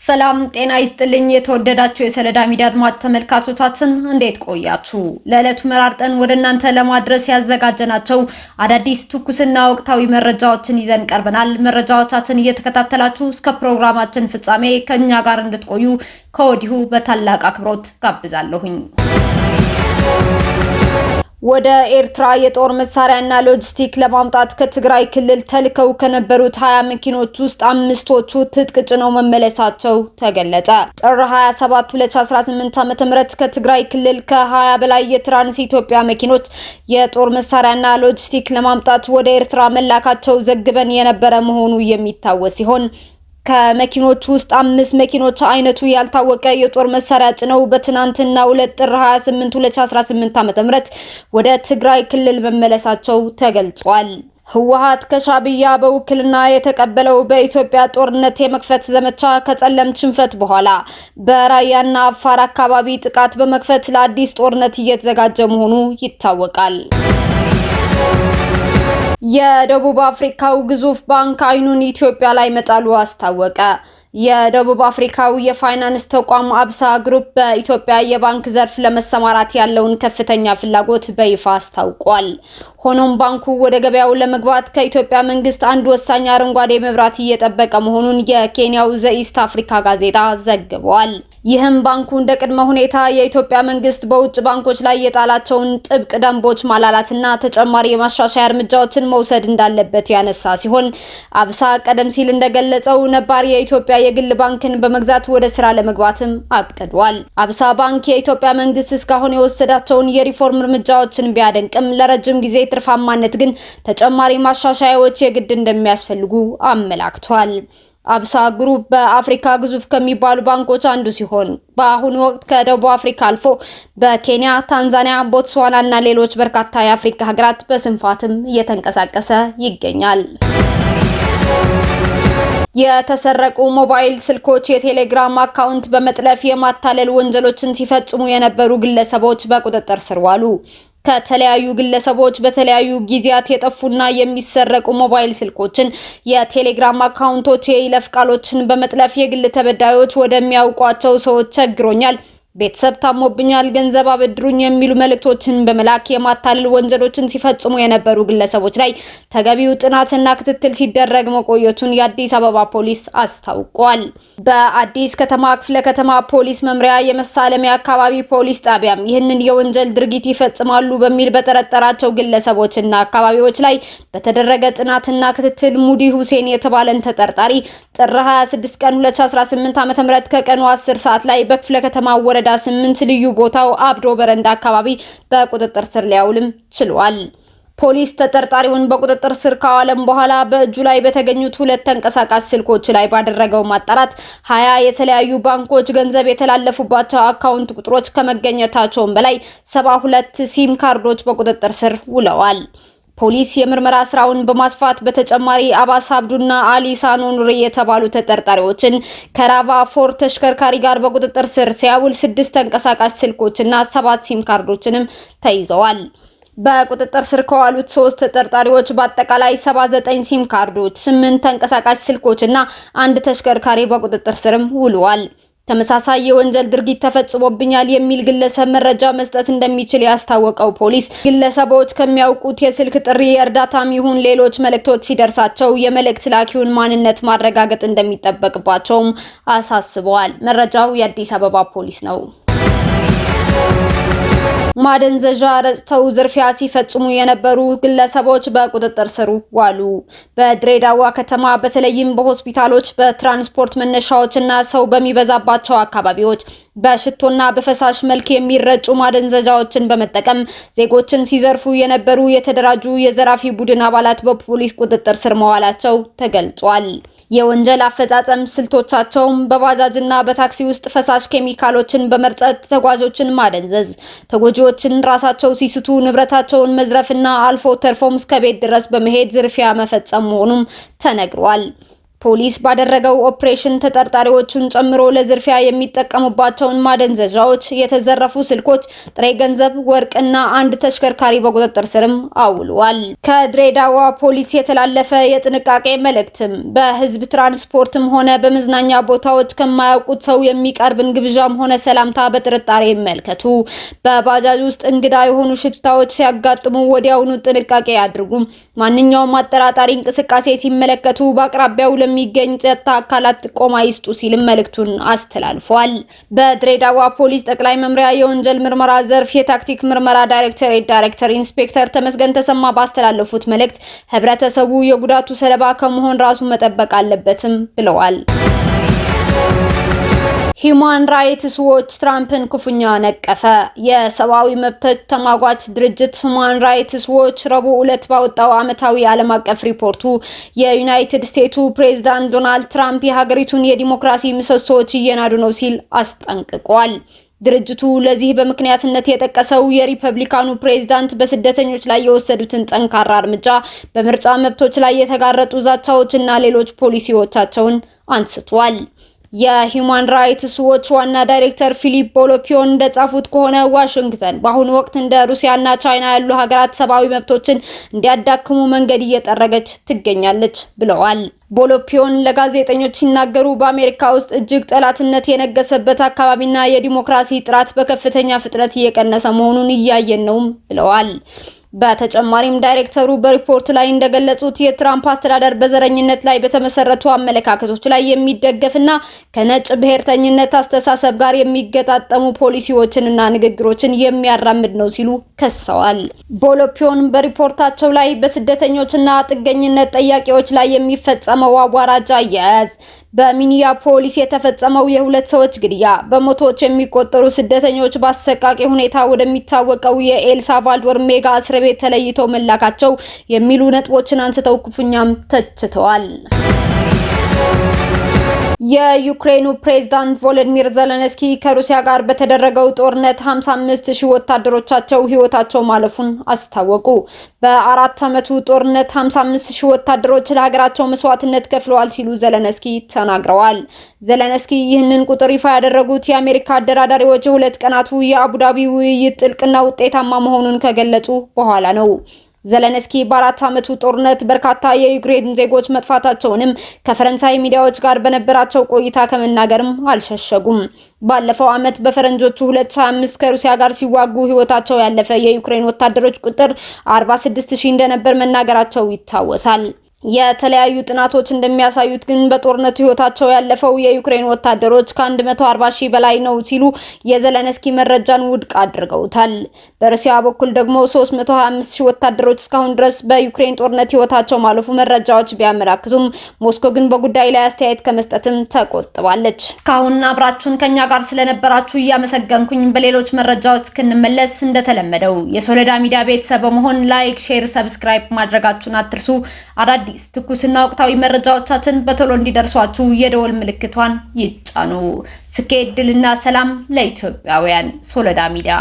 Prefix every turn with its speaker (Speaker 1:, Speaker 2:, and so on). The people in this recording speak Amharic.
Speaker 1: ሰላም ጤና ይስጥልኝ። የተወደዳችሁ የሰለዳ ሚዲያ አድማጭ ተመልካቾቻችን እንዴት ቆያችሁ? ለዕለቱ መራርጠን ወደ እናንተ ለማድረስ ያዘጋጀናቸው አዳዲስ ትኩስና ወቅታዊ መረጃዎችን ይዘን ቀርበናል። መረጃዎቻችን እየተከታተላችሁ እስከ ፕሮግራማችን ፍጻሜ ከኛ ጋር እንድትቆዩ ከወዲሁ በታላቅ አክብሮት ጋብዛለሁኝ። ወደ ኤርትራ የጦር መሳሪያና ሎጂስቲክ ለማምጣት ከትግራይ ክልል ተልከው ከነበሩት 20 መኪኖች ውስጥ 5ቶቹ ትጥቅ ጭነው መመለሳቸው ተገለጸ። ጥር 27 2018 ዓ.ም ከትግራይ ክልል ከ20 በላይ የትራንስ ኢትዮጵያ መኪኖች የጦር መሳሪያና ሎጂስቲክ ለማምጣት ወደ ኤርትራ መላካቸው ዘግበን የነበረ መሆኑ የሚታወስ ሲሆን ከመኪኖቹ ውስጥ 5 መኪኖች አይነቱ ያልታወቀ የጦር መሳሪያ ጭነው በትናንትናው ዕለት ጥር 28 2018 ዓ.ም ወደ ትግራይ ክልል መመለሳቸው ተገልጿል። ህወሓት ከሻዕቢያ በውክልና የተቀበለው በኢትዮጵያ ጦርነት የመክፈት ዘመቻ ከጸለምት ሽንፈት በኋላ በራያና አፋር አካባቢ ጥቃት በመክፈት ለአዲስ ጦርነት እየተዘጋጀ መሆኑ ይታወቃል። የደቡብ አፍሪካው ግዙፍ ባንክ አይኑን ኢትዮጵያ ላይ መጣሉ አስታወቀ። የደቡብ አፍሪካው የፋይናንስ ተቋም አብሳ ግሩፕ በኢትዮጵያ የባንክ ዘርፍ ለመሰማራት ያለውን ከፍተኛ ፍላጎት በይፋ አስታውቋል። ሆኖም ባንኩ ወደ ገበያው ለመግባት ከኢትዮጵያ መንግስት አንድ ወሳኝ አረንጓዴ መብራት እየጠበቀ መሆኑን የኬንያው ዘኢስት አፍሪካ ጋዜጣ ዘግቧል። ይህም ባንኩ እንደ ቅድመ ሁኔታ የኢትዮጵያ መንግስት በውጭ ባንኮች ላይ የጣላቸውን ጥብቅ ደንቦች ማላላትና ተጨማሪ የማሻሻያ እርምጃዎችን መውሰድ እንዳለበት ያነሳ ሲሆን አብሳ ቀደም ሲል እንደገለጸው ነባር የኢትዮጵያ የግል ባንክን በመግዛት ወደ ስራ ለመግባትም አቅዷል። አብሳ ባንክ የኢትዮጵያ መንግስት እስካሁን የወሰዳቸውን የሪፎርም እርምጃዎችን ቢያደንቅም ለረጅም ጊዜ ትርፋማነት ግን ተጨማሪ ማሻሻያዎች የግድ እንደሚያስፈልጉ አመላክቷል። አብሳ ግሩፕ በአፍሪካ ግዙፍ ከሚባሉ ባንኮች አንዱ ሲሆን በአሁኑ ወቅት ከደቡብ አፍሪካ አልፎ በኬንያ፣ ታንዛኒያ፣ ቦትስዋና እና ሌሎች በርካታ የአፍሪካ ሀገራት በስፋትም እየተንቀሳቀሰ ይገኛል። የተሰረቁ ሞባይል ስልኮች የቴሌግራም አካውንት በመጥለፍ የማታለል ወንጀሎችን ሲፈጽሙ የነበሩ ግለሰቦች በቁጥጥር ስር ዋሉ። ከተለያዩ ግለሰቦች በተለያዩ ጊዜያት የጠፉና የሚሰረቁ ሞባይል ስልኮችን፣ የቴሌግራም አካውንቶች የይለፍ ቃሎችን በመጥለፍ የግል ተበዳዮች ወደሚያውቋቸው ሰዎች ቸግሮኛል፣ ቤተሰብ ታሞብኛል፣ ገንዘብ አበድሩኝ የሚሉ መልእክቶችን በመላክ የማታለል ወንጀሎችን ሲፈጽሙ የነበሩ ግለሰቦች ላይ ተገቢው ጥናትና ክትትል ሲደረግ መቆየቱን የአዲስ አበባ ፖሊስ አስታውቋል። በአዲስ ከተማ ክፍለ ከተማ ፖሊስ መምሪያ የመሳለሚያ አካባቢ ፖሊስ ጣቢያም ይህንን የወንጀል ድርጊት ይፈጽማሉ በሚል በጠረጠራቸው ግለሰቦችና አካባቢዎች ላይ በተደረገ ጥናትና ክትትል ሙዲ ሁሴን የተባለን ተጠርጣሪ ጥር 26 ቀን 2018 ዓ.ም ከቀኑ 10 ሰዓት ላይ በክፍለ ከተማ ወረዳ 8 ልዩ ቦታው አብዶ በረንዳ አካባቢ በቁጥጥር ስር ሊያውልም ችሏል። ፖሊስ ተጠርጣሪውን በቁጥጥር ስር ካዋለም በኋላ በእጁ ላይ በተገኙት 2 ተንቀሳቃሽ ስልኮች ላይ ባደረገው ማጣራት 20 የተለያዩ ባንኮች ገንዘብ የተላለፉባቸው አካውንት ቁጥሮች ከመገኘታቸውም በላይ 72 ሲም ካርዶች በቁጥጥር ስር ውለዋል። ፖሊስ የምርመራ ስራውን በማስፋት በተጨማሪ አባስ አብዱና አሊ ሳኖኑሪ የተባሉ ተጠርጣሪዎችን ከራቫ ፎር ተሽከርካሪ ጋር በቁጥጥር ስር ሲያውል 6 ተንቀሳቃሽ ስልኮችና 7 ሲም ካርዶችንም ተይዘዋል። በቁጥጥር ስር ከዋሉት 3 ተጠርጣሪዎች በአጠቃላይ 79 ሲም ካርዶች፣ 8 ተንቀሳቃሽ ስልኮችና 1 ተሽከርካሪ በቁጥጥር ስርም ውለዋል። ተመሳሳይ የወንጀል ድርጊት ተፈጽሞብኛል የሚል ግለሰብ መረጃ መስጠት እንደሚችል ያስታወቀው ፖሊስ ግለሰቦች ከሚያውቁት የስልክ ጥሪ የእርዳታም ይሁን ሌሎች መልእክቶች ሲደርሳቸው የመልእክት ላኪውን ማንነት ማረጋገጥ እንደሚጠበቅባቸውም አሳስበዋል። መረጃው የአዲስ አበባ ፖሊስ ነው። ማደንዘዣ ረጭተው ዝርፊያ ሲፈጽሙ የነበሩ ግለሰቦች በቁጥጥር ስር ዋሉ። በድሬዳዋ ከተማ በተለይም በሆስፒታሎች፣ በትራንስፖርት መነሻዎችና ሰው በሚበዛባቸው አካባቢዎች በሽቶና በፈሳሽ መልክ የሚረጩ ማደንዘዣዎችን በመጠቀም ዜጎችን ሲዘርፉ የነበሩ የተደራጁ የዘራፊ ቡድን አባላት በፖሊስ ቁጥጥር ስር መዋላቸው ተገልጿል። የወንጀል አፈጻጸም ስልቶቻቸውም በባጃጅና በታክሲ ውስጥ ፈሳሽ ኬሚካሎችን በመርጨት ተጓዦችን ማደንዘዝ፣ ተጎጂዎችን ራሳቸው ሲስቱ ንብረታቸውን መዝረፍና አልፎ ተርፎም እስከ ቤት ድረስ በመሄድ ዝርፊያ መፈጸም መሆኑም ተነግሯል። ፖሊስ ባደረገው ኦፕሬሽን ተጠርጣሪዎቹን ጨምሮ ለዝርፊያ የሚጠቀሙባቸውን ማደንዘዣዎች፣ የተዘረፉ ስልኮች፣ ጥሬ ገንዘብ፣ ወርቅና አንድ ተሽከርካሪ በቁጥጥር ስርም አውሏል። ከድሬዳዋ ፖሊስ የተላለፈ የጥንቃቄ መልእክትም በህዝብ ትራንስፖርትም ሆነ በመዝናኛ ቦታዎች ከማያውቁት ሰው የሚቀርብን ግብዣም ሆነ ሰላምታ በጥርጣሬ ይመልከቱ። በባጃጅ ውስጥ እንግዳ የሆኑ ሽታዎች ሲያጋጥሙ ወዲያውኑ ጥንቃቄ ያድርጉ። ማንኛውም አጠራጣሪ እንቅስቃሴ ሲመለከቱ በአቅራቢያው ለሚገኝ ጸጥታ አካላት ጥቆማ ይስጡ ሲል መልእክቱን አስተላልፏል። በድሬዳዋ ፖሊስ ጠቅላይ መምሪያ የወንጀል ምርመራ ዘርፍ የታክቲክ ምርመራ ዳይሬክተር ኢንስፔክተር ተመስገን ተሰማ ባስተላለፉት መልእክት ህብረተሰቡ የጉዳቱ ሰለባ ከመሆን ራሱ መጠበቅ አለበትም ብለዋል። ሂዩማን ራይትስ ዎች ትራምፕን ክፉኛ ነቀፈ። የሰብአዊ መብቶች ተሟጋች ድርጅት ሂዩማን ራይትስ ዎች ረቡዕ ዕለት ባወጣው ዓመታዊ ዓለም አቀፍ ሪፖርቱ የዩናይትድ ስቴትሱ ፕሬዝዳንት ዶናልድ ትራምፕ የሀገሪቱን የዲሞክራሲ ምሰሶዎች እየናዱ ነው ሲል አስጠንቅቋል። ድርጅቱ ለዚህ በምክንያትነት የጠቀሰው የሪፐብሊካኑ ፕሬዝዳንት በስደተኞች ላይ የወሰዱትን ጠንካራ እርምጃ፣ በምርጫ መብቶች ላይ የተጋረጡ ዛቻዎችና ሌሎች ፖሊሲዎቻቸውን አንስቷል። የሂዩማን ራይትስ ዎች ዋና ዳይሬክተር ፊሊፕ ቦሎፒዮን እንደጻፉት ከሆነ ዋሽንግተን በአሁኑ ወቅት እንደ ሩሲያና ቻይና ያሉ ሀገራት ሰብአዊ መብቶችን እንዲያዳክሙ መንገድ እየጠረገች ትገኛለች ብለዋል። ቦሎፒዮን ለጋዜጠኞች ሲናገሩ በአሜሪካ ውስጥ እጅግ ጠላትነት የነገሰበት አካባቢና የዲሞክራሲ ጥራት በከፍተኛ ፍጥነት እየቀነሰ መሆኑን እያየን ነውም ብለዋል። በተጨማሪም ዳይሬክተሩ በሪፖርት ላይ እንደገለጹት የትራምፕ አስተዳደር በዘረኝነት ላይ በተመሰረቱ አመለካከቶች ላይ የሚደገፍና ከነጭ ብሔርተኝነት አስተሳሰብ ጋር የሚገጣጠሙ ፖሊሲዎችንና ንግግሮችን የሚያራምድ ነው ሲሉ ከሰዋል። ቦሎፒዮን በሪፖርታቸው ላይ በስደተኞችና ጥገኝነት ጠያቂዎች ላይ የሚፈጸመው አዋራጅ አያያዝ፣ በሚኒያፖሊስ የተፈጸመው የሁለት ሰዎች ግድያ፣ በመቶዎች የሚቆጠሩ ስደተኞች በአሰቃቂ ሁኔታ ወደሚታወቀው የኤል ሳልቫዶር ሜጋ እስር ቤት ተለይተው መላካቸው የሚሉ ነጥቦችን አንስተው ክፉኛም ተችተዋል። የዩክሬኑ ፕሬዝዳንት ቮሎዲሚር ዘለንስኪ ከሩሲያ ጋር በተደረገው ጦርነት 55,000 ወታደሮቻቸው ህይወታቸው ማለፉን አስታወቁ። በ4 ዓመቱ ጦርነት 55,000 ወታደሮች ለሀገራቸው መስዋዕትነት ከፍለዋል ሲሉ ዘለንስኪ ተናግረዋል። ዘለንስኪ ይህንን ቁጥር ይፋ ያደረጉት የአሜሪካ አደራዳሪዎች የሁለት ቀናቱ የአቡዳቢ ውይይት ጥልቅና ውጤታማ መሆኑን ከገለጹ በኋላ ነው። ዘለንስኪ በ4 ዓመቱ ጦርነት በርካታ የዩክሬን ዜጎች መጥፋታቸውንም ከፈረንሳይ ሚዲያዎች ጋር በነበራቸው ቆይታ ከመናገርም አልሸሸጉም። ባለፈው ዓመት በፈረንጆቹ 2025 ከሩሲያ ጋር ሲዋጉ ህይወታቸው ያለፈ የዩክሬን ወታደሮች ቁጥር 46,000 እንደነበር መናገራቸው ይታወሳል። የተለያዩ ጥናቶች እንደሚያሳዩት ግን በጦርነቱ ህይወታቸው ያለፈው የዩክሬን ወታደሮች ከ140,000 በላይ ነው ሲሉ የዘለንስኪ መረጃን ውድቅ አድርገውታል። በሩሲያ በኩል ደግሞ 325,000 ወታደሮች እስካሁን ድረስ በዩክሬን ጦርነት ህይወታቸው ማለፉ መረጃዎች ቢያመላክቱም ሞስኮ ግን በጉዳይ ላይ አስተያየት ከመስጠትም ተቆጥባለች። እስካሁን አብራችሁን ከኛ ጋር ስለነበራችሁ እያመሰገንኩኝ በሌሎች መረጃዎች እስክንመለስ እንደተለመደው የሶለዳ ሚዲያ ቤተሰብ በመሆን ላይክ፣ ሼር፣ ሰብስክራይብ ማድረጋችሁን አትርሱ። አዳዲስ ትኩስና ወቅታዊ መረጃዎቻችን በቶሎ እንዲደርሷችሁ የደወል ምልክቷን ይጫኑ። ስኬት፣ ድልና ሰላም ለኢትዮጵያውያን። ሶለዳ ሚዲያ